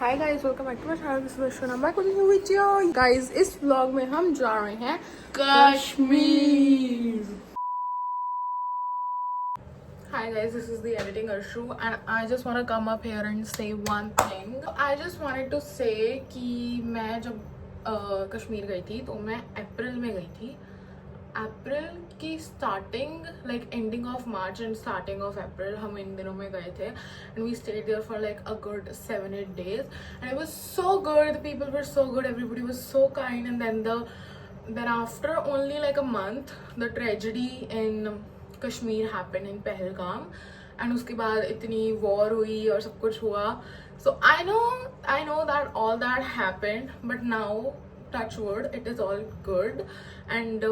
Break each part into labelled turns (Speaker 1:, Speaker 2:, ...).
Speaker 1: Hi guys, welcome back to my channel. This is Vaishnav back with new video. Guys, इस vlog में हम जा रहे हैं Kashmir. Hi guys, this is the editing Arshu and I just want to come up here and say one thing. I just wanted to say कि मैं जब कश्मीर गई थी तो मैं अप्रैल में गई थी। अप्रैल की starting like ending of March and starting of April हम इन दिनों में गए थे and we stayed there for like a good 7-8 days and it was so good. The people were so good, everybody was so kind and then after only like a month the tragedy in Kashmir happen in Pahalgam and उसके बाद इतनी war हुई और सब कुछ हुआ. So I know that all that happened but now touch wood it is all good and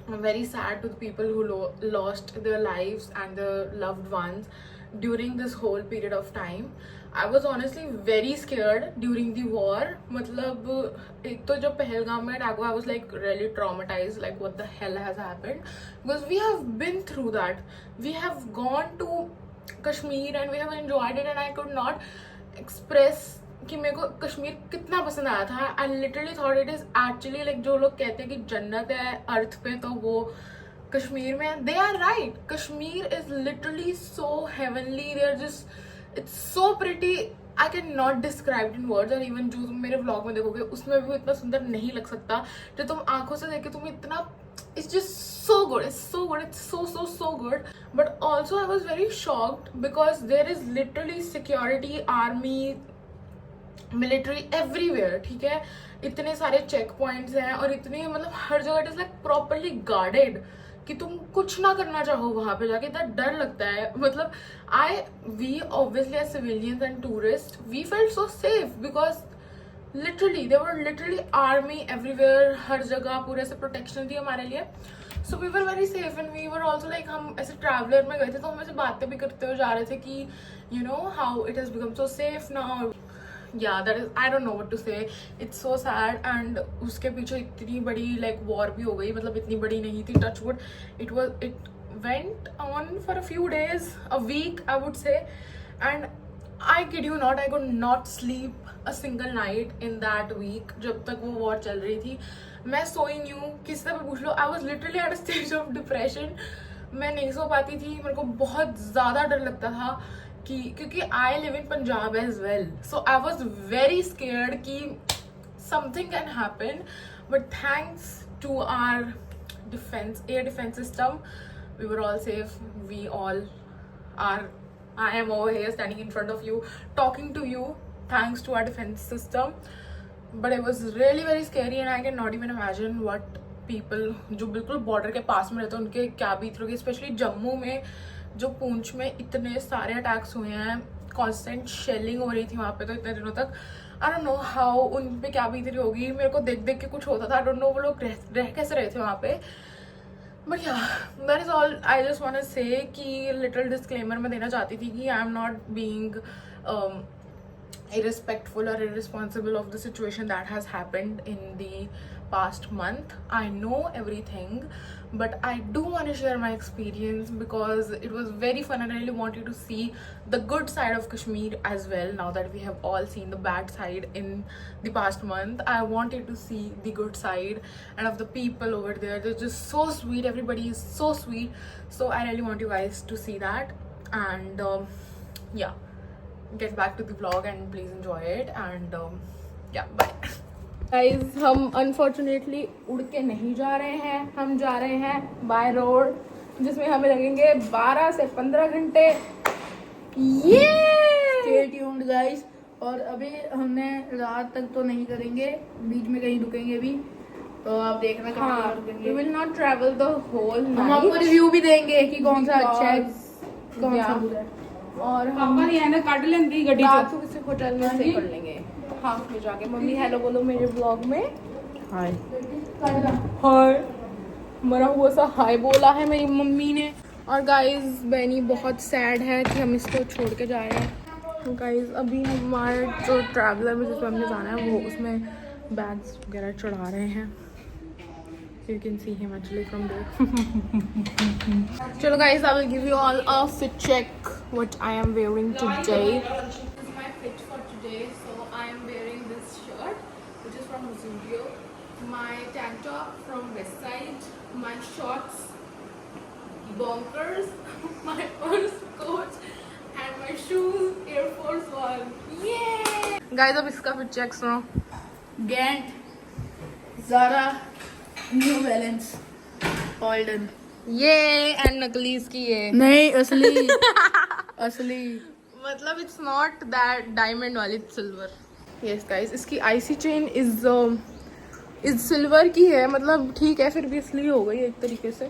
Speaker 1: I'm very sad to the people who lost their lives and their loved ones during this whole period of time. I was honestly very scared during the war. मतलब एक तो जब पहलगाम में attack हुआ I was like really traumatized, like what the hell has happened, because we have been through that. We have gone to Kashmir and we have enjoyed it and I could not express कि मेरे को कश्मीर कितना पसंद आया था. I literally thought it is actually like जो लोग कहते हैं कि जन्नत है अर्थ पे तो वो कश्मीर में, they are right. Kashmir is literally so heavenly, they are just it's so pretty. I can not describe in words. और इवन जो तुम मेरे व्लॉग में देखोगे उसमें भी इतना सुंदर नहीं लग सकता. जो तुम आंखों से देखे तुम इतना, it's just so good, it's so good. But also I was very shocked because there is literally security, army, military everywhere. ठीक है, इतने सारे चेक पॉइंट्स हैं और इतने मतलब हर जगह it is like properly guarded कि तुम कुछ ना करना चाहो वहां पे जाके. इतना डर लगता है. मतलब we obviously as civilians and tourist we felt so safe because literally they were literally army everywhere. हर जगह पूरे से प्रोटेक्शन थी हमारे लिए. So we were very safe and we were also like हम ऐसे ट्रैवलर में गए थे तो हम ऐसे बातें भी करते हुए जा रहे थे कि you know how it has become so safe now. Yeah, that is, I don't know what to say. It's so sad and उसके पीछे इतनी बड़ी like war भी हो गई. मतलब इतनी बड़ी नहीं थी, touch wood. It went on for a few days, a week I would say, and I kid you not, I could not sleep a single night in that week. जब तक वो war चल रही थी मैं सोई नहीं हूँ. किसी से भी पूछ लो, I was literally at a stage of depression. मैं नहीं सो पाती थी. मेरे को बहुत ज़्यादा डर लगता था कि क्योंकि I live in Punjab as well, so I was very scared कि something can happen. But thanks to our defence, air defence system, we were all safe. We all are, I am over here standing in front of you talking to you thanks to our defence system. But it was really very scary and I can not even imagine what people जो बिल्कुल border के पास में रहते हैं उनके क्या बीत रही. स्पेशली जम्मू में जो पूंछ में इतने सारे अटैक्स हुए हैं, कांस्टेंट शेलिंग हो रही थी वहाँ पे तो इतने दिनों तक. आई डोंट नो हाउ उन पे क्या बीत रही होगी. मेरे को देख देख के कुछ होता था. आई डोंट नो वो लोग रह कैसे रहे थे वहाँ पे. But yeah that is all. I just want to say कि लिटिल डिस्क्लेमर मैं देना चाहती थी कि I am not being irrespectful or irresponsible of the situation that has happened in the past month. I know everything, but I do want to share my experience because it was very fun and I really want you to see the good side of Kashmir as well. Now that we have all seen the bad side in the past month, I want you to see the good side and of the people over there. They're just so sweet. Everybody is so sweet. So I really want you guys to see that. And yeah, get back to the vlog and please enjoy it and yeah, bye. Guys, हम unfortunately उड़ के नहीं जा रहे हैं. हम जा रहे हैं बाय रोड जिसमें हमें लगेंगे 12 से 15 घंटे. ये
Speaker 2: Stay tuned guys. और अभी हमने रात तक तो नहीं करेंगे, बीच में कहीं रुकेंगे भी, तो आप देखना कहाँ रुकेंगे.
Speaker 1: we will not travel the whole night.
Speaker 2: हम आपको रिव्यू भी देंगे कि कौन सा अच्छा है कौन सा बुरा है.
Speaker 1: और हम
Speaker 2: काट लेंगे गड्डी
Speaker 1: रात को किसी होटल में स्टे कर लेंगे हाफ में जाके. मम्मी हेलो बोलो मेरे ब्लॉग में.
Speaker 2: हाय
Speaker 1: हाय, मरा हुआ सा हाय बोला है मेरी मम्मी ने. और गाइस बैनी बहुत सैड है कि हम इसको छोड़ के जा रहे हैं. गाइस अभी हमारे जो ट्रैवलर में जिसमें हमने जाना है वो उसमें बैग्स वगैरह चढ़ा रहे हैं. You can see him actually from there. Chalo guys, I will give you all a fit check what I am wearing today. This is my fit for which is from Zudio, my tank top from Westside, my shorts bonkers, my purse coach and my shoes Air Force One. Yay! Guys, अब इसका फिर check सुनो.
Speaker 2: Gant, Zara, New Balance, all done.
Speaker 1: ये and नकली इसकी ये.
Speaker 2: नहीं असली असली.
Speaker 1: मतलब इट्स नॉट दैट डायमंड वाली, सिल्वर. यस गाइस, इसकी आईसी चेन इज सिल्वर की है. मतलब ठीक है, फिर भी इसलिए हो गई एक तरीके से.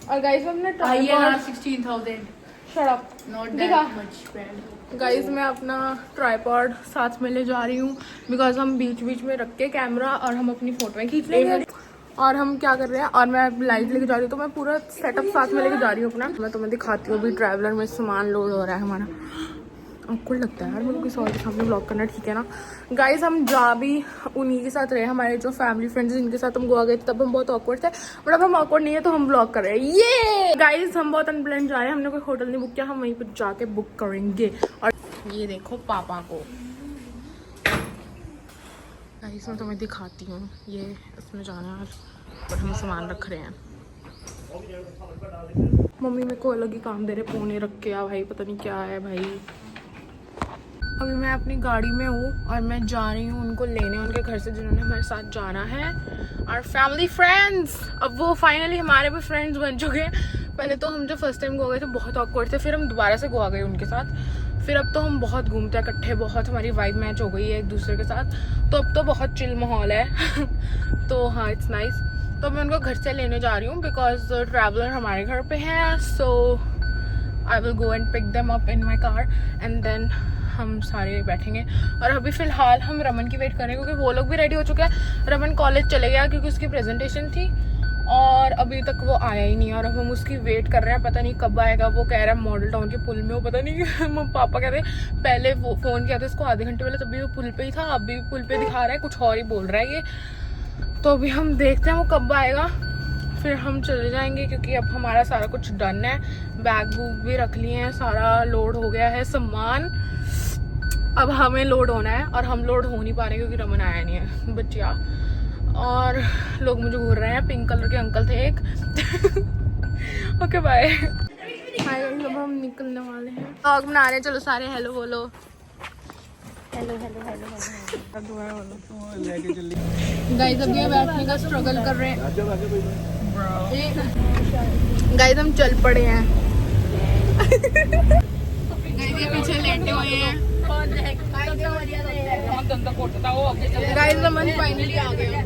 Speaker 1: और गाइस हमने
Speaker 2: INR 16,000.
Speaker 1: Shut up.
Speaker 2: Not
Speaker 1: दिखा.
Speaker 2: that much spend.
Speaker 1: गाइस मैं अपना ट्राइपॉड साथ में ले जा रही हूँ बिकॉज हम बीच बीच में रख के कैमरा और हम अपनी फोटोएं खींच लेंगे. और हम क्या कर रहे हैं, और मैं लाइट लेके जा रही हूँ, तो मैं पूरा सेटअप साथ में लेके जा रही हूँ अपना. मैं तुम्हें दिखाती हूँ. अभी ट्रैवलर में सामान लोड हो रहा है हमारा. आपको लगता है यार मेरे को किसी और के सामने ब्लॉग करना ठीक है ना. गाइस हम जा भी उन्हीं के साथ रहे, हमारे जो फैमिली फ्रेंड्स जिनके साथ हम गोवा गए थे, तब हम बहुत ऑकवर्ड थे. बट अब हम ऑकवर्ड नहीं है तो हम ब्लॉग कर रहे हैं. ये गाइस हम बहुत अनप्लान जा रहे हैं. हमने कोई होटल नहीं बुक किया, हम वहीं पर जाके बुक करेंगे. और ये देखो पापा को. गाइस मैं तुम्हें दिखाती हूँ. ये इसमें जाना है और हम सामान रख रहे हैं. मम्मी मेरे को अलग ही काम दे रहे, पोने रख के आ भाई, पता नहीं क्या है भाई. अभी मैं अपनी गाड़ी में हूँ और मैं जा रही हूँ उनको लेने उनके घर से जिन्होंने हमारे साथ जाना है. और फैमिली फ्रेंड्स, अब वो फाइनली हमारे भी फ्रेंड्स बन चुके हैं. पहले तो हम जब फर्स्ट टाइम गोवा गए थे बहुत ऑकवर्ड थे, फिर हम दोबारा से गोवा गए उनके साथ. फिर अब तो हम बहुत घूमते हैं इकट्ठे, बहुत हमारी वाइब मैच हो गई है एक दूसरे के साथ. तो अब तो बहुत चिल माहौल है. तो हाँ इट्स नाइस. तो मैं उनको घर से लेने जा रही हूँ बिकॉज ट्रैवलर हमारे घर पे है. So I will go and pick them up in my car and then हम सारे बैठेंगे. और अभी फिलहाल हम रमन की वेट कर रहे हैं क्योंकि वो लोग भी रेडी हो चुके हैं. रमन कॉलेज चले गया क्योंकि उसकी प्रेजेंटेशन थी और अभी तक वो आया ही नहीं. और अब हम उसकी वेट कर रहे हैं, पता नहीं कब आएगा. वो कह रहा है मॉडल टाउन के पुल में, वो पता नहीं पापा कहते हैं पहले वो फ़ोन किया था इसको आधे घंटे पहले, तभी वो पुल पे ही था. अभी पुल पे दिखा रहा है, कुछ और ही बोल रहा है ये. तो अभी हम देखते हैं वो कब आएगा, फिर हम चले जाएंगे क्योंकि अब हमारा सारा कुछ डन है. बैग वूग भी रख लिए हैं, सारा लोड हो गया है सामान. अब हमें लोड होना है और हम लोड हो नहीं पा रहे क्योंकि रमन आया नहीं है बच्चिया. और लोग मुझे घूर रहे हैं. पिंक कलर के अंकल थे एक. Okay bye. हाय अब हम निकलने वाले हैं. व्लॉग बना रहे हैं. चलो सारे हेलो बोलो.
Speaker 3: हेलो हेलो हेलो
Speaker 1: गाइस अभी हम बैठने का स्ट्रगल कर रहे हैं. गाइस हम चल पड़े हैं. गाइस ये पीछे लेटे हुए हैं. गाइस रमन फाइनली आ गया.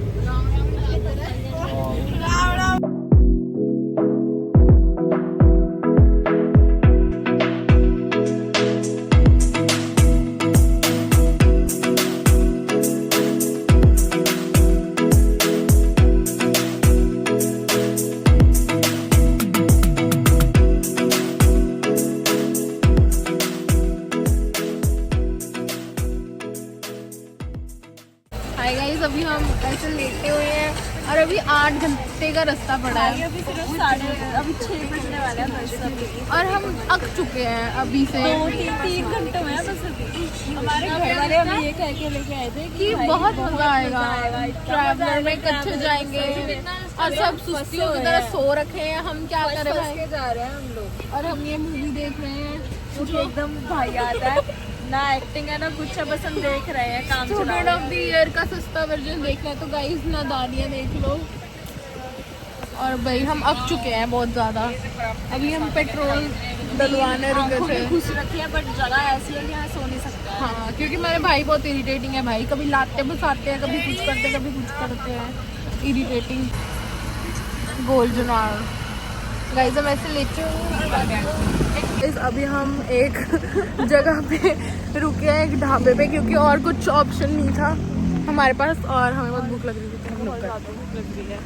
Speaker 1: हाय गाइस अभी हम ऐसे लेटे हुए हैं और अभी 8 घंटे का रास्ता पड़ा है.
Speaker 3: अभी सिर्फ अभी 6 बजने वाले हैं बस अभी.
Speaker 1: और हम अक चुके हैं अभी से.
Speaker 3: 3 घंटे हुए हैं बस अभी. हमारे घर वाले हमें ये कह के लेके आए थे
Speaker 1: कि बहुत मजा आएगा. ट्रैवलर में इकट्ठे जाएंगे और सब सुस्तियों की तरह सो रखे हैं. हम क्या करें भाई,
Speaker 3: जा रहे हैं हम लोग.
Speaker 1: और हम ये मूवी देख रहे हैं.
Speaker 3: मुझे एकदम भाई आता है ना, एक्टिंग है ना कुछ है, बस हम देख रहे हैं काम चला
Speaker 1: स्टूडेंट
Speaker 3: रहे
Speaker 1: ऑफ द ईयर का सस्ता वर्जन देखना है तो गाइस नादानियाँ देख लो. और भाई हम अक चुके हैं बहुत ज़्यादा. अभी हम पेट्रोल डलवाने रुके थे.
Speaker 3: खुश रखी है बट जगह ऐसी है कि यहाँ सो नहीं सकता है.
Speaker 1: हाँ क्योंकि मेरे भाई बहुत इरिटेटिंग है भाई. कभी लाते बसाते हैं, कभी कुछ करते हैं, कभी कुछ करते हैं. इरिटेटिंग गोल जुनार. गाइस हम ऐसे लेते हैं. अभी हम एक जगह पे रुके हैं, एक ढाबे पे, क्योंकि और कुछ ऑप्शन नहीं था हमारे पास और हमें बहुत भूख लग रही थी तो हम रुक गए.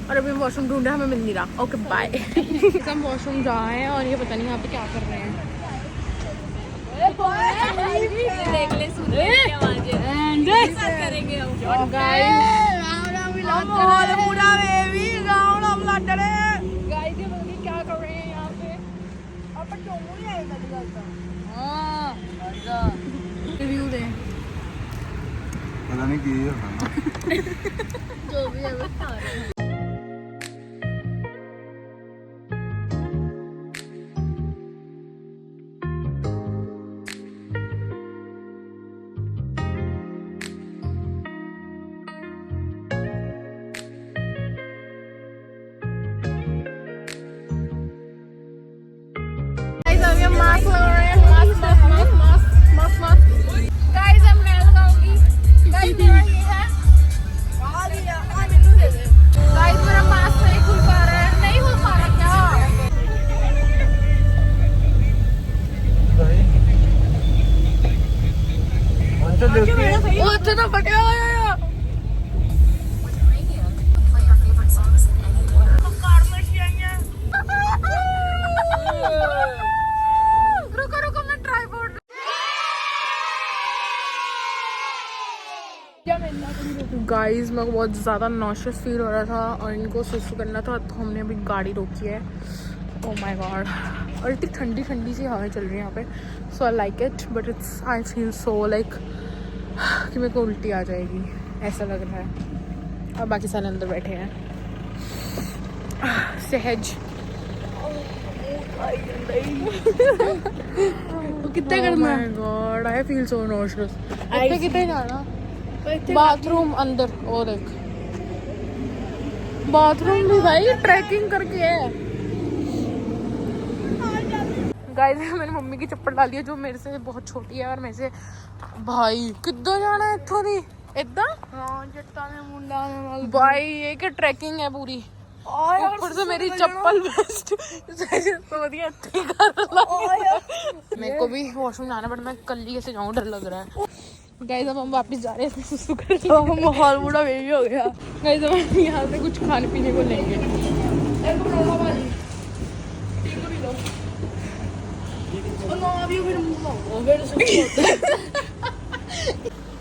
Speaker 1: और अभी हम वॉशरूम ढूंढ रहे हैं, हमें मिल नहीं रहा. Okay bye. हम वॉशरूम जा रहे हैं और ये पता नहीं यहाँ पे क्या कर रहे हैं.
Speaker 3: देख ले सुन ले क्या मजे करेंगे हम.
Speaker 1: गाइस ये पता नहीं क्या कर रहे हैं यहाँ पे. रिव्यू दे.
Speaker 4: पता नहीं की है
Speaker 3: जो भी है बस खा रहे हैं।
Speaker 1: मास्क लगा रहे हैं, मास्क। गाइस अब मैं लगाऊंगी। गाइस मेरा ये है। गाइस मेरा मास्क नहीं खुल पा रहा है, नहीं खुल पा रहा क्या? वो तो फटिया हुआ है। रुको मैं ट्राइपॉड। गाइस मेरे को बहुत ज़्यादा नॉशियस फील हो रहा था और इनको सुसु करना था, तो हमने अभी गाड़ी रोकी है। ओह माय गॉड, और इतनी ठंडी ठंडी सी हवाएं चल रही है यहाँ पे। So I like it, but it's I feel so like कि मेरे को उल्टी आ जाएगी ऐसा लग रहा है। और बाकी सारे अंदर बैठे हैं। सहज
Speaker 2: कितने करना है?
Speaker 1: गॉड आई फील सो नॉशियस। कितने जाना? बाथरूम अंदर, और देख बाथरूम भी भाई ट्रैकिंग करके है। गाइस मैंने मम्मी की चप्पल डाली है जो मेरे से बहुत छोटी है, और मेरे से भाई कितना जाना है इत्थों दी इतना।
Speaker 2: हाँ जट्टा में मुंडा में
Speaker 1: भाई ये क्या ट्रैकिंग है पूरी, ऊपर से मेरी चप्पल बेस्ट मेरे को भी वॉशरूम जाना, बट मैं कल ही कैसे जाऊँ, डर लग रहा है। गाइस अब हम वापस जा रहे हैं सुसु कर,
Speaker 2: माहौल पूरा वेवी हो गया।
Speaker 1: गाइस अब हम यहाँ से कुछ खाने पीने को लेंगे।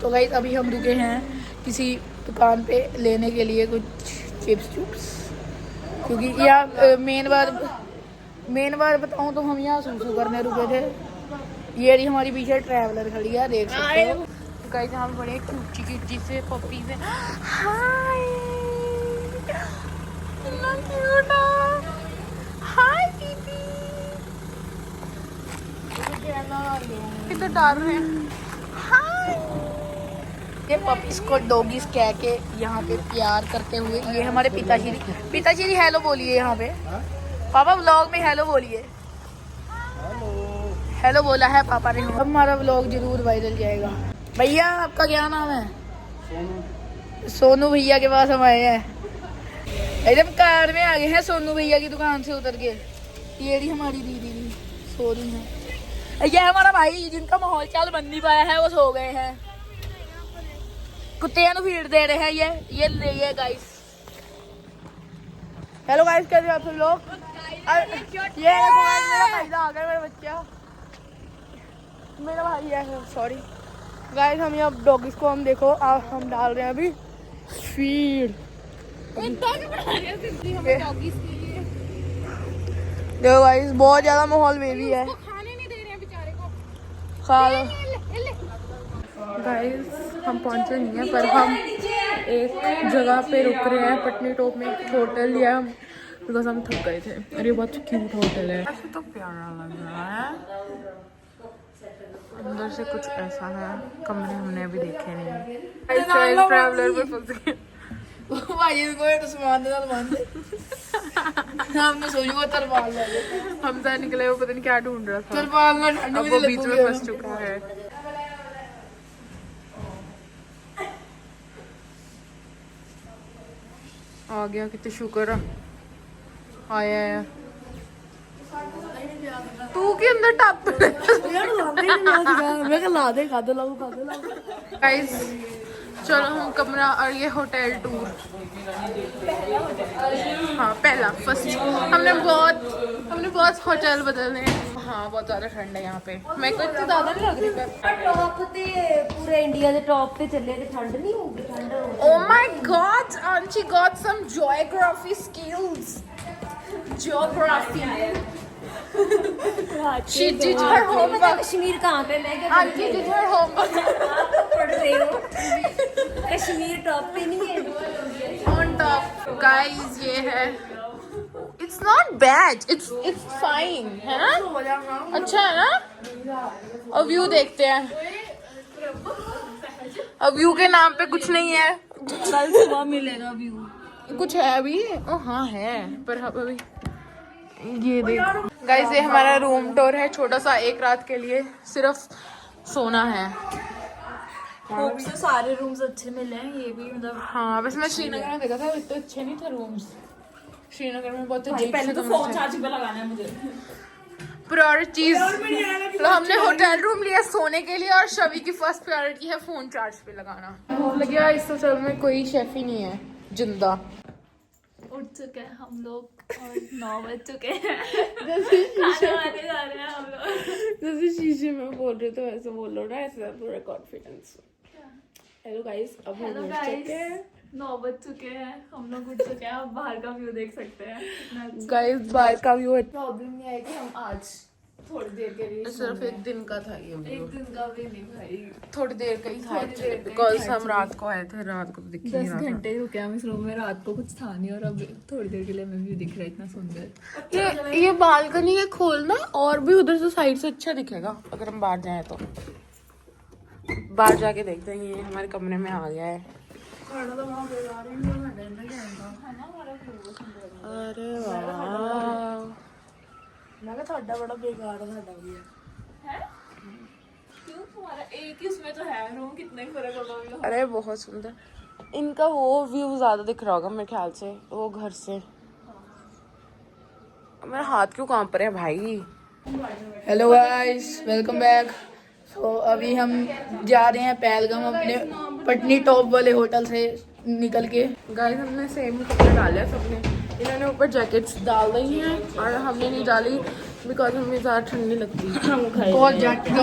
Speaker 2: तो गाइस अभी हम रुके हैं किसी दुकान पे लेने के लिए कुछ चिप्स, क्योंकि यहाँ मेन बात बताऊँ तो हम यहाँ सुसु करने रुके थे। ये रही हमारी पीछे ट्रैवलर खड़ी है, देख सकते हो।
Speaker 1: गाइस यहाँ पे बड़े क्यूटी से पपीज है। हाय कितना क्यूट है। हाय दीदी कितना डाल रहे हैं। हाय
Speaker 2: ये पपीज को डॉगीज कह के यहाँ पे प्यार करते हुए, ये हमारे पिताश्री हेलो बोलिए यहाँ पे। पापा व्लॉग में हेलो बोलिए। हेलो बोला है पापा ने। अब हमारा व्लॉग जरूर वायरल जाएगा। भैया आपका क्या नाम है? सोनू भैया के पास हम आए हैं। एकदम कार में आ गए हैं सोनू भैया की दुकान से उतर के। ये रही हमारी दीदी सो रही है। ये हमारा भाई जिनका माहौल चाल बन नहीं पाया है, वो सो गए हैं। कुत्ते फीड दे रहे हैं ये ले ये गाइस। हेलो गाइस, कैसे आप सब लोग? ये मेरा भाई आ गया, मेरा बच्चा, मेरा भाई है। सॉरी गाइस, हम यहाँ डॉगीज को हम देखो हम डाल रहे हैं अभी फीड। देखो गाइस बहुत ज्यादा माहौल में भी है।
Speaker 1: खाने नहीं दे रहे हैं बेचारे को।
Speaker 2: खा लो।
Speaker 1: गाइस हम पहुंचे नहीं हैं, पर हम एक जगह पे रुक रहे हैं पटनी टॉप में। एक होटल लिया हम बिकॉज हम थक गए थे। और ये बहुत क्यूट होटल है, ऐसे तो प्यारा लग रहा है। अंदर से कुछ ऐसा है। कमरे हमने अभी देखे नहीं। ट्रैवलर पे फंस गए
Speaker 2: भाई को सामान देना मान दे। हमने सोची वो तरपाल ले ले।
Speaker 1: हम से निकले वो पता नहीं क्या ढूंढ रहा था।
Speaker 2: तरपाल ना ठंडी
Speaker 1: अब वो बीच में फंस चुका है। आ गया, कितने शुक्र है आया है। तू के अंदर टप
Speaker 2: मैं ला दे खा दे लाओ
Speaker 1: गाइस चलो हम कमरा और ये होटल टूर। हाँ पहला फर्स्ट हमने बहुत होटल बदले हैं। हाँ बहुत ज़्यादा ठंड है यहाँ पे। मेरे को इतनी ज़्यादा नहीं लग रही पर
Speaker 3: टॉप ते पूरे इंडिया के टॉप पे चले ते ठंड नहीं होगी। ठंड
Speaker 1: Oh my god, Auntie got some geography skills. Geography. She did her homework.
Speaker 3: Kashmir कहाँ पे? मैं क्या
Speaker 1: Auntie did her homework.
Speaker 3: पढ़ रही हूँ। कश्मीर टॉप पे नहीं है।
Speaker 1: ऑन टॉप गाइस ये है। It's not bad, it's fine है ना, अच्छा है ना। अब व्यू देखते हैं। अब व्यू के नाम पे कुछ नहीं है,
Speaker 3: कल सुबह मिलेगा व्यू।
Speaker 1: कुछ है अभी। ओ हाँ है, पर अभी ये देख गाइस, ये हमारा रूम टूर है, छोटा सा, एक रात के लिए सिर्फ सोना है।
Speaker 3: होप से सारे रूम्स अच्छे मिले हैं, ये भी मतलब।
Speaker 1: हाँ बस मैं श्रीनगर में देखा था, इतने अच्छे नहीं थे रूम्स। श्रीनगर में बहुत
Speaker 3: भाई पहले तो फोन चार्जिंग पे लगाना है मुझे।
Speaker 1: प्रायोरिटीज, तो हमने होटल रूम लिया सोने के लिए और शवि की फर्स्ट प्रायोरिटी है फोन चार्ज पे लगाना। भूख लग गया, इस होटल में कोई शेफ ही नहीं है जिंदा।
Speaker 3: उठ चुके हैं हम लोग और 9 बज चुके हैं। खाने वाने जा रहे हैं हम लोग।
Speaker 1: जैसे शीशे में बोल रहे तो ऐसे बोल लो ना, ऐसे पूरा कॉन्फिडेंस। हेलो गाइस, अब हम उठ चुके हैं।
Speaker 3: 9 बज चुके हैं, हम लोग उठ चुके हैं। अब बाहर का व्यू देख सकते हैं।
Speaker 1: गाइस बाहर का व्यू
Speaker 2: प्रॉब्लम नहीं है कि हम आज थोड़ी देर के लिए
Speaker 1: सिर्फ एक दिन का था ये व्यू,
Speaker 2: एक दिन का भी नहीं भाई,
Speaker 1: थोड़ी देर का ही था
Speaker 2: थोड़ी देर का ही
Speaker 1: बिकॉज
Speaker 2: था
Speaker 1: हम रात को आए थे, रात को तो दिख ही नहीं
Speaker 3: 10
Speaker 1: रहा था।
Speaker 3: घंटे रुके हम इस रूम में, रात को कुछ था नहीं और अब थोड़ी देर के लिए हमें व्यू दिख रहा है इतना सुंदर।
Speaker 1: ये बालकनी है खोलना, और भी उधर से साइड से अच्छा दिखेगा अगर हम बाहर जाए तो। बाहर जाके देखते हैं। ये हमारे कमरे में आ गया है। अरे वाह,
Speaker 2: मैं कहा ਤੁਹਾਡਾ बड़ा बेकार है, साडा भी है।
Speaker 3: क्यों तुम्हारा एक ही उसमें तो है रूम, कितना ही फर्क होगा।
Speaker 1: अरे बहुत सुंदर। इनका वो व्यू ज्यादा दिख रहा होगा मेरे ख्याल से, वो घर से। मेरा हाथ क्यों कांप रहे हैं भाई।
Speaker 2: Hello guys, welcome back. तो अभी हम जा रहे हैं पहलगाम अपने पटनी टॉप वाले होटल से निकल के।
Speaker 1: गाइस हमने सेम कपड़े डाले हैं सबने, इन्होंने ऊपर जैकेट्स डाल रही हैं और हमने नहीं डाली बिकॉज हमें ज़्यादा ठंड नहीं लगती।
Speaker 2: बहुत जैकेट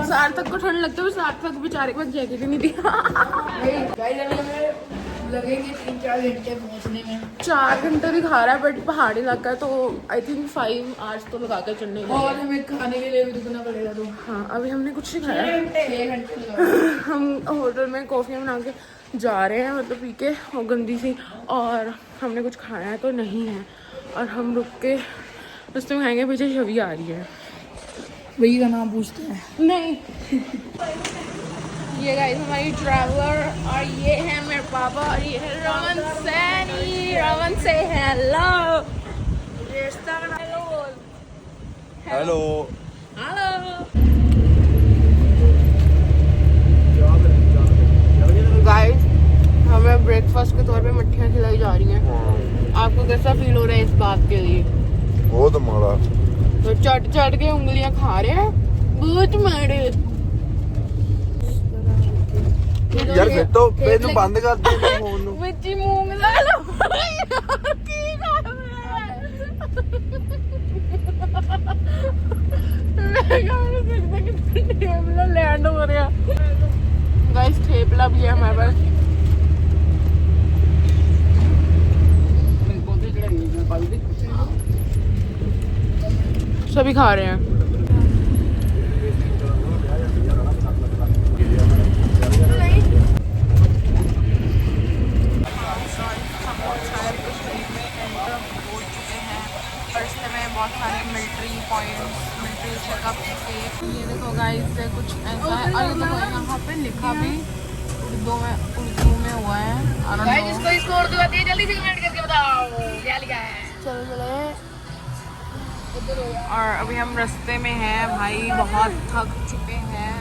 Speaker 1: सार्थक को ठंड लगती है, सार्थक बेचारे के पास जैकेट ही नहीं दी।
Speaker 2: गाइस अभी हमें लगेंगे 3-4 घंटे पहुंचने में।
Speaker 1: 4 घंटे दिखा रहा है बट पहाड़ी इलाका है तो आई थिंक 5 आवर्स तो लगा कर चढ़ने के लिए।
Speaker 2: और हमें खाने के लिए भी रुकना पड़ेगा तो
Speaker 1: हाँ अभी हमने कुछ नहीं खाया।
Speaker 2: 6 घंटे लगा।
Speaker 1: हम होटल में कॉफ़ी बना के जा रहे हैं, मतलब पी के, और गंदी सी, और हमने कुछ खाया है तो नहीं है। और हम रुक के रास्ते में खाएंगे। पीछे छवि आ रही है,
Speaker 2: वही का नाम पूछते हैं।
Speaker 1: नहीं। ये गाइस हमारी ट्रैवलर, और ये है मेरे पापा, और ये है रमन सैनी। रमन से हेलो।
Speaker 4: हेलो।
Speaker 1: हेलो गाइस, हमें ब्रेकफास्ट के तौर पे मट्ठियाँ खिलाई जा रही हैं। आपको कैसा फील हो रहा है इस बात के लिए?
Speaker 4: बहुत माड़ा।
Speaker 1: तो चट चट के उंगलियां खा रहे हैं, बहुत मारे।
Speaker 4: यार फिर तो पेन बंद कर दे फोन ਨੂੰ।
Speaker 1: ਵਿੱਚ ਹੀ ਮੂੰਗ ਲਾ ਲਓ। ਕੀ ਕਰ ਰਿਹਾ ਹੈ? ਮੈਂ ਕਹਿੰਦਾ ਸਿੱਧਾ ਕਿੱਥੇ ਠੇਪਲਾ लैंड हो रहा। गाइस ठेपला भी है हमारे पास। सभी खा रहे हैं। बहुत सारे मिलिट्री पॉइंट्स, मिलिट्री चेकअप के। ये देखो गाइस कुछ ऐसा है, और ये देखो यहाँ पे लिखा भी उर्दू में हुआ है।
Speaker 2: गाइस इसको उर्दू आती है, जल्दी से कमेंट करके बताओ क्या लिखा है।
Speaker 1: चले और अभी हम रास्ते में हैं भाई, बहुत थक चुके हैं।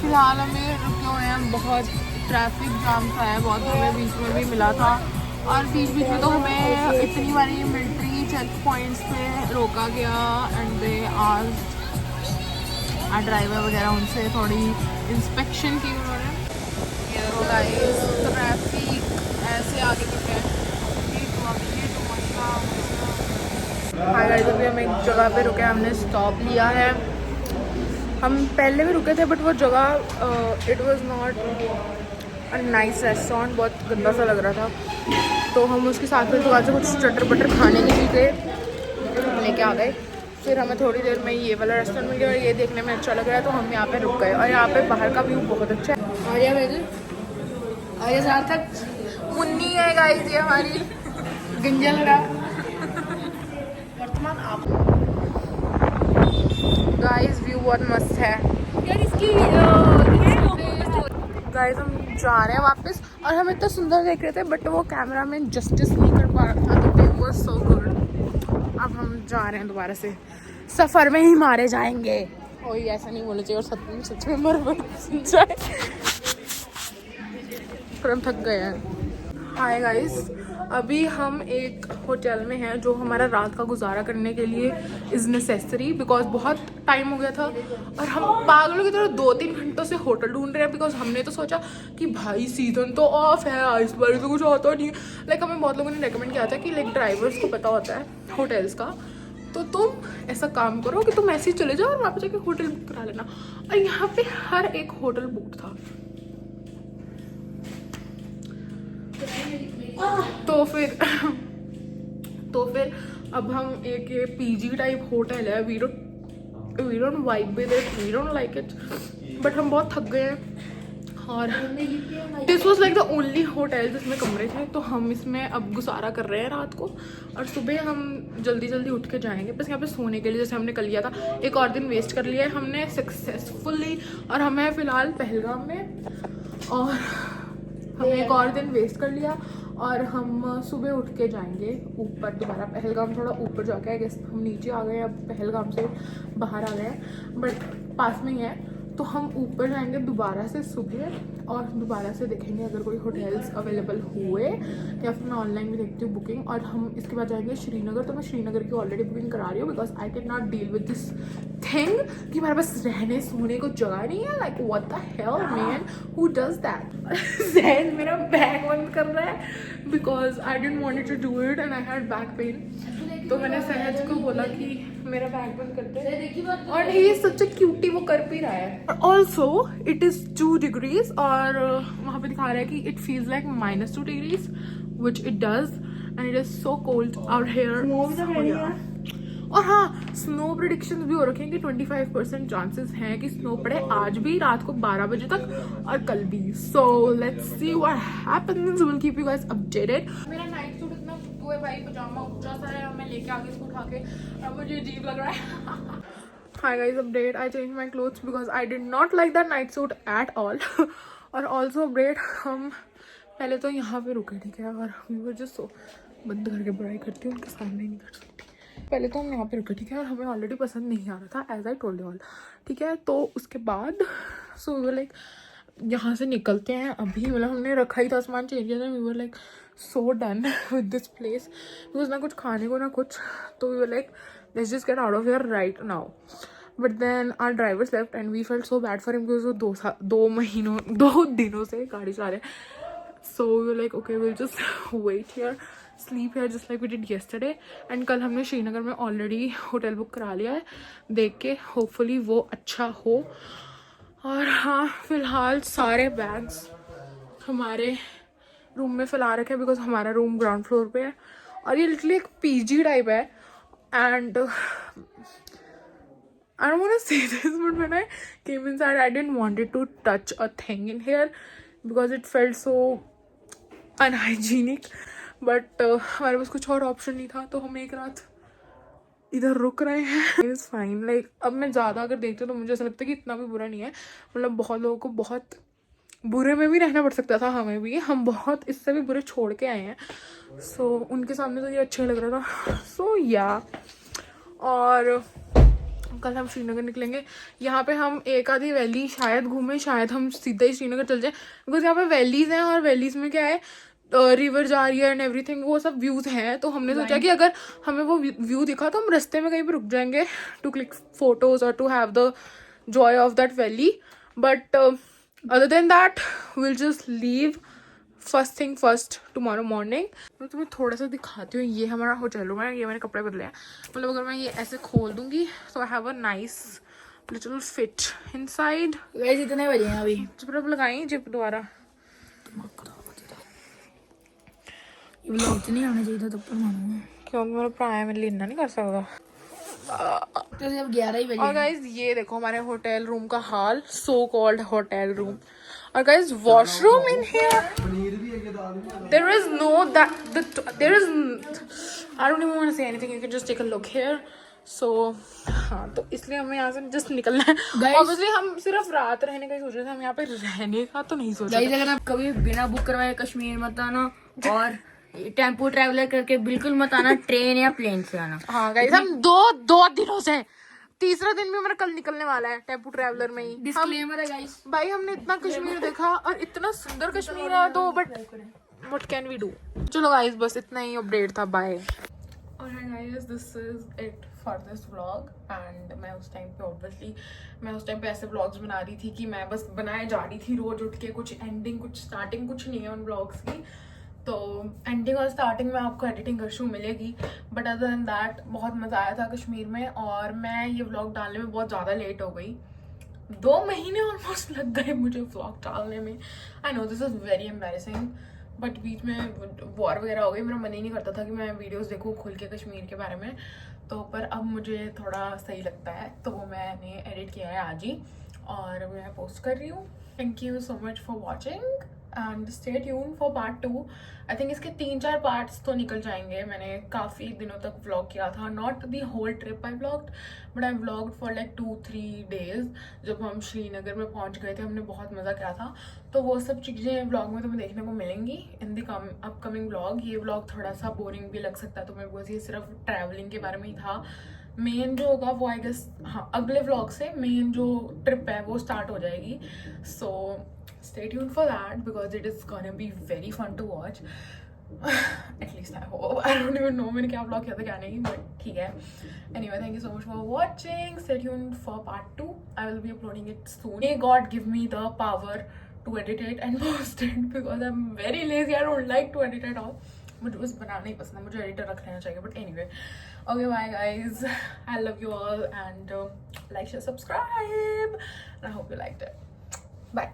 Speaker 1: फिलहाल हमें रुके हुए हैं, बहुत ट्रैफिक जाम सा है, बहुत हमें बीच में भी मिला था। और बीच बीच में तो हमें इतनी बारी मिलिट्री चेक पॉइंट्स पे रोका गया एंड दे आस्क्ड ड्राइवर वगैरह, उनसे थोड़ी इंस्पेक्शन की उन्होंने। ये देखो गाइस ट्रैफिक ऐसे आगे तक है। हाँ गाइस अभी हम एक जगह पे रुके, हमने स्टॉप लिया है। हम पहले भी रुके थे बट वो जगह it was not a nice restaurant, बहुत गंदा सा लग रहा था। तो हम उसके साथ में दुकान से कुछ चटर बटर खाने की चीज़ें लेके आ गए। फिर हमें थोड़ी देर में ये वाला रेस्टोरेंट मिल गया और ये देखने में अच्छा लग रहा है तो हम यहाँ पे रुक गए। और यहाँ पे बाहर का व्यू बहुत अच्छा है।
Speaker 2: आर्या वैसे आर्या सार्थक
Speaker 1: मुन्नी है गाइस ये हमारी।
Speaker 2: गंजा लगा वर्तमान आप
Speaker 1: गाइस व्यू बहुत मस्त है
Speaker 3: यार इसकी
Speaker 1: गाइस। हम जा रहे हैं वापस और हम इतना सुंदर देख रहे थे बट वो कैमरा में जस्टिस नहीं कर पा रहा था। The view was so good. अब हम जा रहे हैं दोबारा से, सफर में ही मारे जाएंगे। कोई ऐसा नहीं बोलना चाहिए और सच में मर जाए। पर हम थक गए हैं। हाय गाइस, अभी हम एक होटल में हैं जो हमारा रात का गुजारा करने के लिए इज़ नेसेसरी बिकॉज बहुत टाइम हो गया था और हम पागलों की तरह 2-3 घंटों से होटल ढूंढ रहे हैं। बिकॉज हमने तो सोचा कि भाई सीजन तो ऑफ है, इस बार तो कुछ होता नहीं। लाइक हमें बहुत लोगों ने रेकमेंड किया था कि लाइक ड्राइवर्स को पता होता है होटल्स का, तो तुम ऐसा काम करो कि तुम ऐसे ही चले जाओ और वहाँ पे जाके होटल बुक करा लेना। और यहाँ पे हर एक होटल बुक था। तो फिर अब हम एक ये पीजी टाइप होटल है, we don't vibe with it, we don't like it, but हम बहुत थक गए हैं और this was like the only hotel जिसमें कमरे थे। तो हम इसमें अब गुजारा कर रहे हैं रात को और सुबह हम जल्दी जल्दी उठ के जाएंगे बस यहाँ पे सोने के लिए, जैसे हमने कल लिया था। एक और दिन वेस्ट कर लिया है हमने सक्सेसफुली और हम हैं फिलहाल पहलगाम में और हमने एक और दिन वेस्ट कर लिया और हम सुबह उठ के जाएंगे ऊपर दोबारा पहलगाम। थोड़ा ऊपर जाके आई गेस हम नीचे आ गए हैं, अब पहलगाम से बाहर आ गए हैं बट पास में ही है। तो हम ऊपर जाएंगे दोबारा से सुबह और दोबारा से देखेंगे अगर कोई होटल्स अवेलेबल हुए या फिर मैं ऑनलाइन भी देखती हूँ बुकिंग। और हम इसके बाद जाएंगे श्रीनगर। तो मैं श्रीनगर की ऑलरेडी बुकिंग करा रही हूँ because I can not deal with this thing कि हमारे पास रहने सोने को जगह नहीं है। Like what the hell man, who does that. Jain मेरा बैग बंद कर रहा है because I didn't want to do it and I had back pain. तो मैंने सहज को बोला कि मेरा बैग बंद कर दे और ये सच क्यूटी वो कर भी रहा है। ऑल्सो इट इज 2 डिग्रीज और वहाँ पे दिखा रहा है कि it feels like -2 degrees which it does and it is so cold out here. और हाँ, स्नो प्रेडिक्शन भी हो रखे हैं कि 25% चांसेस हैं कि स्नो पड़े आज भी रात को 12 बजे तक और कल भी। So let's see what happens, will keep you guys updated. मेरा नाइट सूट इतना फुट्टू है भाई, पजामा ऊंचा सा है, मैं लेके आ गई इसको उठा के, अब मुझे अजीब लग रहा है। Hi guys, update. I changed my clothes because I did not like that night suit at all. और also update, हम पहले तो यहाँ पे रुके ठीक है और we were just so बंद करके बुराई करती हूँ उनके सामने नहीं कर सकती। पहले तो हम यहाँ पे रुके ठीक है और हमें ऑलरेडी पसंद नहीं आ रहा था as I told you all ठीक है। तो उसके बाद सो वी वर लाइक यहाँ से निकलते हैं अभी, मतलब हमने रखा ही था सामान चेंज किया था। We were like so done with this place because ना कुछ खाने को ना कुछ, तो we were like let's just get out of here right now. But then our drivers left and we felt so bad for him because वो 2 दिनों से गाड़ी चला रहे हैं। So we were like okay, we'll just wait here, sleep here just like we did yesterday. And कल हमने श्रीनगर में ऑलरेडी होटल बुक करा लिया है, देख के होपफुली वो अच्छा हो। और हाँ, फिलहाल सारे बैग्स हमारे रूम में फैला रखे हैं बिकॉज हमारा रूम ग्राउंड फ्लोर पे है और ये लिटरली एक पीजी टाइप है। And I don't want to say this, but when I came inside, I didn't want it to touch a thing in here because it felt so unhygienic. But हमारे पास कुछ और option नहीं था तो हम एक रात इधर रुक रहे हैं। It's fine. Like अब मैं ज़्यादा अगर देखती हूँ तो मुझे ऐसा लगता है कि इतना भी बुरा नहीं है। मतलब बहुत लोगों को बहुत बुरे में भी रहना पड़ सकता था, हमें भी, हम बहुत इससे भी बुरे छोड़ के आए हैं। सो उनके सामने तो ये अच्छा लग रहा था। सो या और कल हम श्रीनगर निकलेंगे। यहाँ पे हम एक आधी वैली शायद घूमें, शायद हम सीधा ही श्रीनगर चल जाए बिकॉज यहाँ पे वैलीज हैं और वैलीज में क्या है रिवर जा रही है एंड एवरीथिंग, वो सब व्यूज हैं। तो हमने सोचा कि अगर हमें वो व्यू दिखा तो हम रास्ते में कहीं पे रुक जाएंगे टू क्लिक फोटोज और to have the joy of that valley. But other than that we'll just leave first thing first tomorrow morning. मैं तुम्हें थोड़ा सा दिखाती हूँ। ये हमारा होटल रूम है, ये मैंने कपड़े बदले हैं। मतलब अगर मैं ये ऐसे खोल दूंगी तो I have a nice little fit inside.
Speaker 2: Guys इतने बजे हैं अभी,
Speaker 1: जिप रब लगाई जिप दोबारा।
Speaker 2: ये व्लॉग नहीं आना चाहिए था, तब पर मानूंगा
Speaker 1: क्योंकि मेरा भरा है, मेरे लिए इन्ना नहीं कर सकता।
Speaker 2: तो अब 11 ही बजे
Speaker 1: और गाइज ये देखो हमारे होटल रूम का हाल, सो कॉल्ड होटल रूम. और guys washroom in here,
Speaker 4: paneer भी है, दाल भी है.
Speaker 1: there is no there is I don't even want to say anything, you can just take a look here. So हाँ, तो इसलिए हमें यहाँ से जस्ट निकलना है. ऑब्वियसली हम सिर्फ रात रहने का ही सोच रहे थे, हम यहाँ पे रहने का तो नहीं सोच रहे थे.
Speaker 2: अगर आप कभी बिना बुक करवाए कश्मीर मत आना और टेम्पो ट्रैवलर करके बिल्कुल मत आना, ट्रेन या प्लेन से आना.
Speaker 1: हाँ गाइज हम दो दिनों से, तीसरा दिन भी हमारा कल निकलने वाला है टेम्पो ट्रैवलर में ही.
Speaker 2: डिस्क्लेमर है गाइस.
Speaker 1: भाई हमने इतना कश्मीर देखा और इतना सुंदर कश्मीर है, तो but what can we do. चलो गाइस बस इतना ही अपडेट था. बाय. और guys this is it for this vlog. And मैं उस टाइम पे ऐसे व्लॉग्स बना रही थी कि मैं बस बनाए जा रही थी रोज उठ के, कुछ एंडिंग कुछ स्टार्टिंग कुछ नहीं है उन व्लॉग्स की. तो एंडिंग और स्टार्टिंग में आपको एडिटिंग इशू मिलेगी, बट अदर देन दैट बहुत मज़ा आया था कश्मीर में. और मैं ये व्लॉग डालने में बहुत ज़्यादा लेट हो गई, 2 महीने ऑलमोस्ट लग गए मुझे व्लॉग डालने में. I know this is very embarrassing, but बीच में वॉर वगैरह हो गई, मेरा मन ही नहीं करता था कि मैं वीडियोस देखूँ खुल के कश्मीर के बारे में. तो पर अब मुझे थोड़ा सही लगता है, तो वो मैंने एडिट किया है आज ही और मैं पोस्ट कर रही हूँ. Thank you so much for watching and stay tune for part 2. I think इसके 3-4 पार्ट्स तो निकल जाएंगे. मैंने काफ़ी दिनों तक व्लॉग किया था, not the whole trip I vlogged, but I vlogged for like 2-3 days. जब हम श्रीनगर में पहुंच गए थे हमने बहुत मज़ा किया था. तो वो सब चीज़ें व्लॉग में तुम्हें देखने को मिलेंगी इन दी अपकमिंग व्लॉग. ये व्लॉग थोड़ा सा बोरिंग भी लग सकता है तुम्हें, बिकॉज ये सिर्फ ट्रैवलिंग के बारे में ही था. मेन जो होगा वो आई गेस हाँ अगले व्लॉग से मेन जो ट्रिप है वो स्टार्ट हो जाएगी. सो stay tuned for that because it is gonna be very fun to watch. At least I hope. I don't even know मैंने क्या vlog किया था क्या नहीं, but ठीक है. Anyway, thank you so much for watching. Stay tuned for part 2. I will be uploading it soon. May God give me the power to edit it and post it because I'm very lazy. I don't like to edit at all. मुझे बस बनाना ही पसंद है, मुझे editor रख लेना चाहिए. But anyway, okay, bye guys. I love you all and like, share, subscribe. And I hope you liked it. Bye.